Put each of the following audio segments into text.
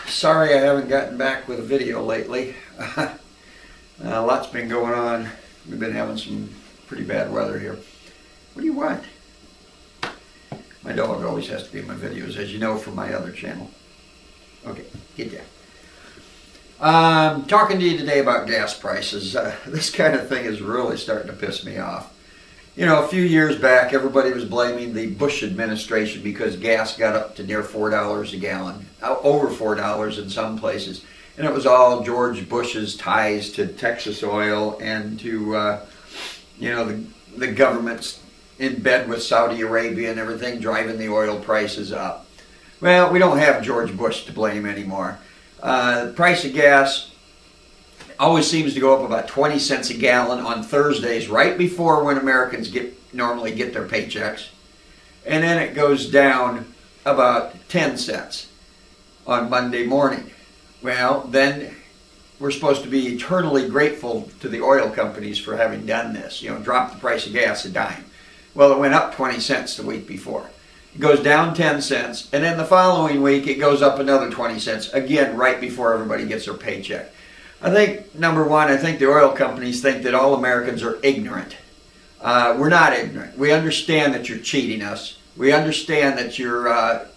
Sorry I haven't gotten back with a video lately. A lot's been going on. We've been having some pretty bad weather here. What do you want? My dog always has to be in my videos, as you know from my other channel. Okay, get down. Talking to you today about gas prices. This kind of thing is really starting to piss me off. You know, a few years back, everybody was blaming the Bush administration because gas got up to near $4 a gallon, over $4 in some places. And it was all George Bush's ties to Texas oil and to, you know, the government's in bed with Saudi Arabia and everything, driving the oil prices up. Well, we don't have George Bush to blame anymore. The price of gas always seems to go up about 20 cents a gallon on Thursdays, right before when Americans normally get their paychecks. And then it goes down about 10 cents on Monday morning. Well, then we're supposed to be eternally grateful to the oil companies for having done this. You know, drop the price of gas a dime. Well, it went up 20 cents the week before. It goes down 10 cents, and then the following week it goes up another 20 cents, again right before everybody gets their paycheck. I think, number one, I think the oil companies think that all Americans are ignorant. We're not ignorant. We understand that you're cheating us. We understand that you're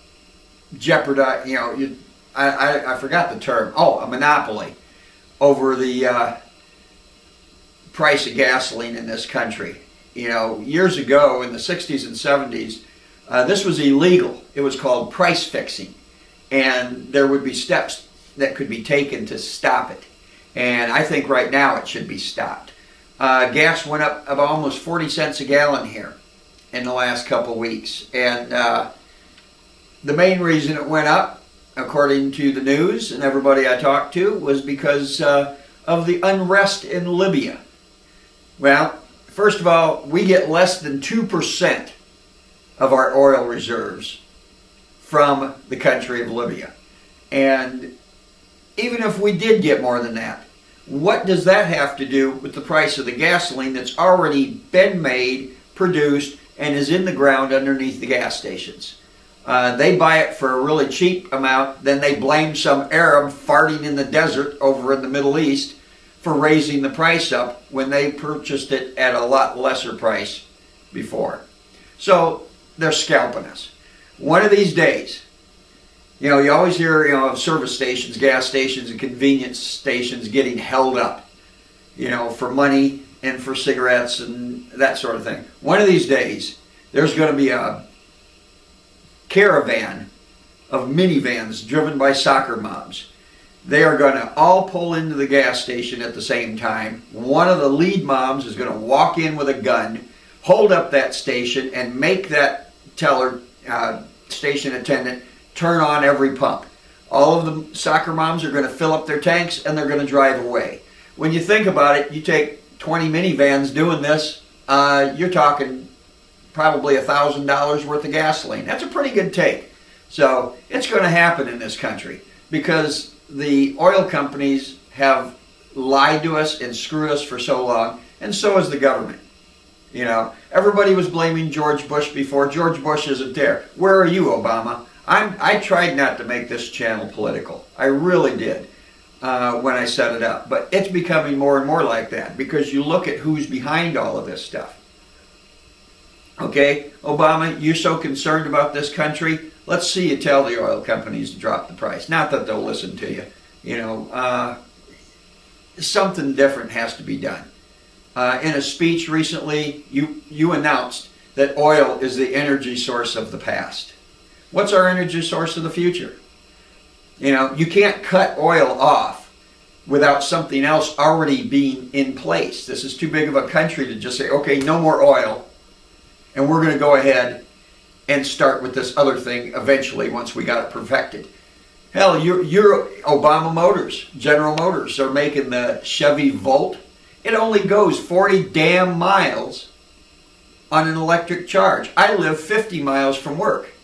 jeopardizing, you know, I forgot the term. Oh, a monopoly over the price of gasoline in this country. You know, years ago in the 60s and 70s, this was illegal. It was called price fixing. And there would be steps that could be taken to stop it. And I think right now it should be stopped. Gas went up about almost 40 cents a gallon here in the last couple of weeks. And the main reason it went up, according to the news and everybody I talked to, was because of the unrest in Libya. Well, first of all, we get less than 2% of our oil reserves from the country of Libya. And even if we did get more than that, what does that have to do with the price of the gasoline that's already been made, produced, and is in the ground underneath the gas stations? They buy it for a really cheap amount, then they blame some Arab farting in the desert over in the Middle East for raising the price up when they purchased it at a lot lesser price before. So they're scalping us. One of these days, you know, you always hear, you know, of service stations, gas stations, and convenience stations getting held up, you know, for money and for cigarettes and that sort of thing. One of these days, there's going to be a caravan of minivans driven by soccer moms. They are going to all pull into the gas station at the same time. One of the lead moms is going to walk in with a gun, hold up that station, and make that teller, station attendant, turn on every pump. All of the soccer moms are going to fill up their tanks and they're going to drive away. When you think about it, you take 20 minivans doing this, you're talking probably $1,000 worth of gasoline. That's a pretty good take. So it's going to happen in this country because the oil companies have lied to us and screwed us for so long, and so has the government. You know, everybody was blaming George Bush before. George Bush isn't there. Where are you, Obama? I tried not to make this channel political. I really did when I set it up. But it's becoming more and more like that because you look at who's behind all of this stuff. Okay, Obama, you're so concerned about this country. Let's see you tell the oil companies to drop the price. Not that they'll listen to you. You know, something different has to be done. In a speech recently, you announced that oil is the energy source of the past. What's our energy source of the future? You know, you can't cut oil off without something else already being in place. This is too big of a country to just say, okay, no more oil, and we're going to go ahead and start with this other thing eventually once we got it perfected. Hell, your Obama Motors, General Motors, are making the Chevy Volt. It only goes 40 damn miles on an electric charge. I live 50 miles from work.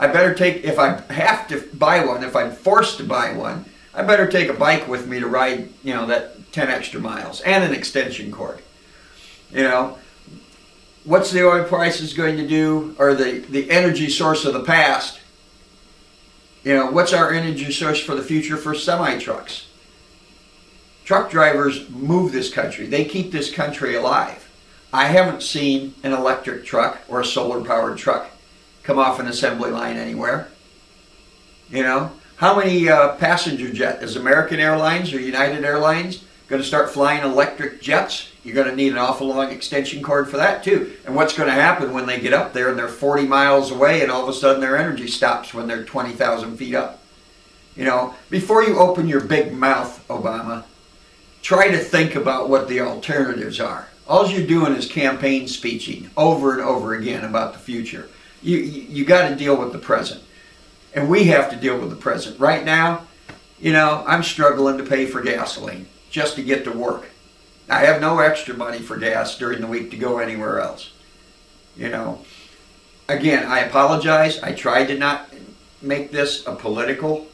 I better take, if I have to buy one, if I'm forced to buy one, I better take a bike with me to ride, you know, that 10 extra miles and an extension cord. You know, what's the oil prices going to do, or the energy source of the past? You know, what's our energy source for the future for semi-trucks? Truck drivers move this country. They keep this country alive. I haven't seen an electric truck or a solar-powered truck come off an assembly line anywhere. You know, how many passenger jet is American Airlines or United Airlines going to start flying electric jets? You're going to need an awful long extension cord for that too. And what's going to happen when they get up there and they're 40 miles away and all of a sudden their energy stops when they're 20,000 feet up? You know, before you open your big mouth, Obama, try to think about what the alternatives are. All you're doing is campaign speeching over and over again about the future. You got to deal with the present. And we have to deal with the present. Right now, you know, I'm struggling to pay for gasoline just to get to work. I have no extra money for gas during the week to go anywhere else. You know, again, I apologize. I tried to not make this a political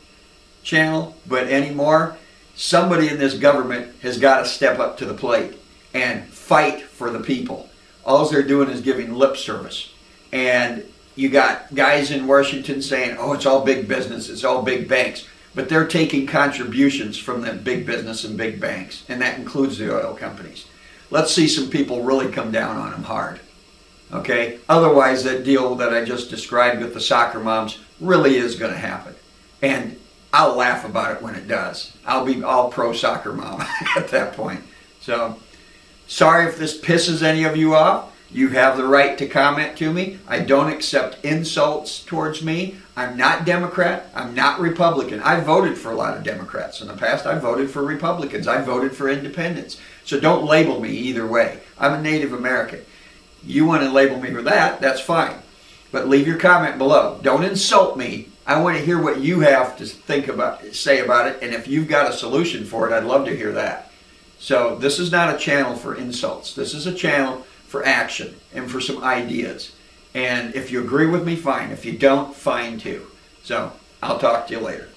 channel, but anymore, somebody in this government has got to step up to the plate and fight for the people. All they're doing is giving lip service. And you got guys in Washington saying, oh, it's all big business, it's all big banks. But they're taking contributions from the big business and big banks, and that includes the oil companies. Let's see some people really come down on them hard. Okay? Otherwise, that deal that I just described with the soccer moms really is going to happen. And I'll laugh about it when it does. I'll be all pro soccer mom at that point. So, sorry if this pisses any of you off. You have the right to comment to me. I don't accept insults towards me. I'm not Democrat. I'm not Republican. I voted for a lot of Democrats in the past. I voted for Republicans. I voted for independents. So don't label me either way. I'm a Native American. You want to label me for that, that's fine. But leave your comment below. Don't insult me. I want to hear what you have to say about it. And if you've got a solution for it, I'd love to hear that. So this is not a channel for insults. This is a channel for action and for some ideas. And if you agree with me, fine. If you don't, fine too. So I'll talk to you later.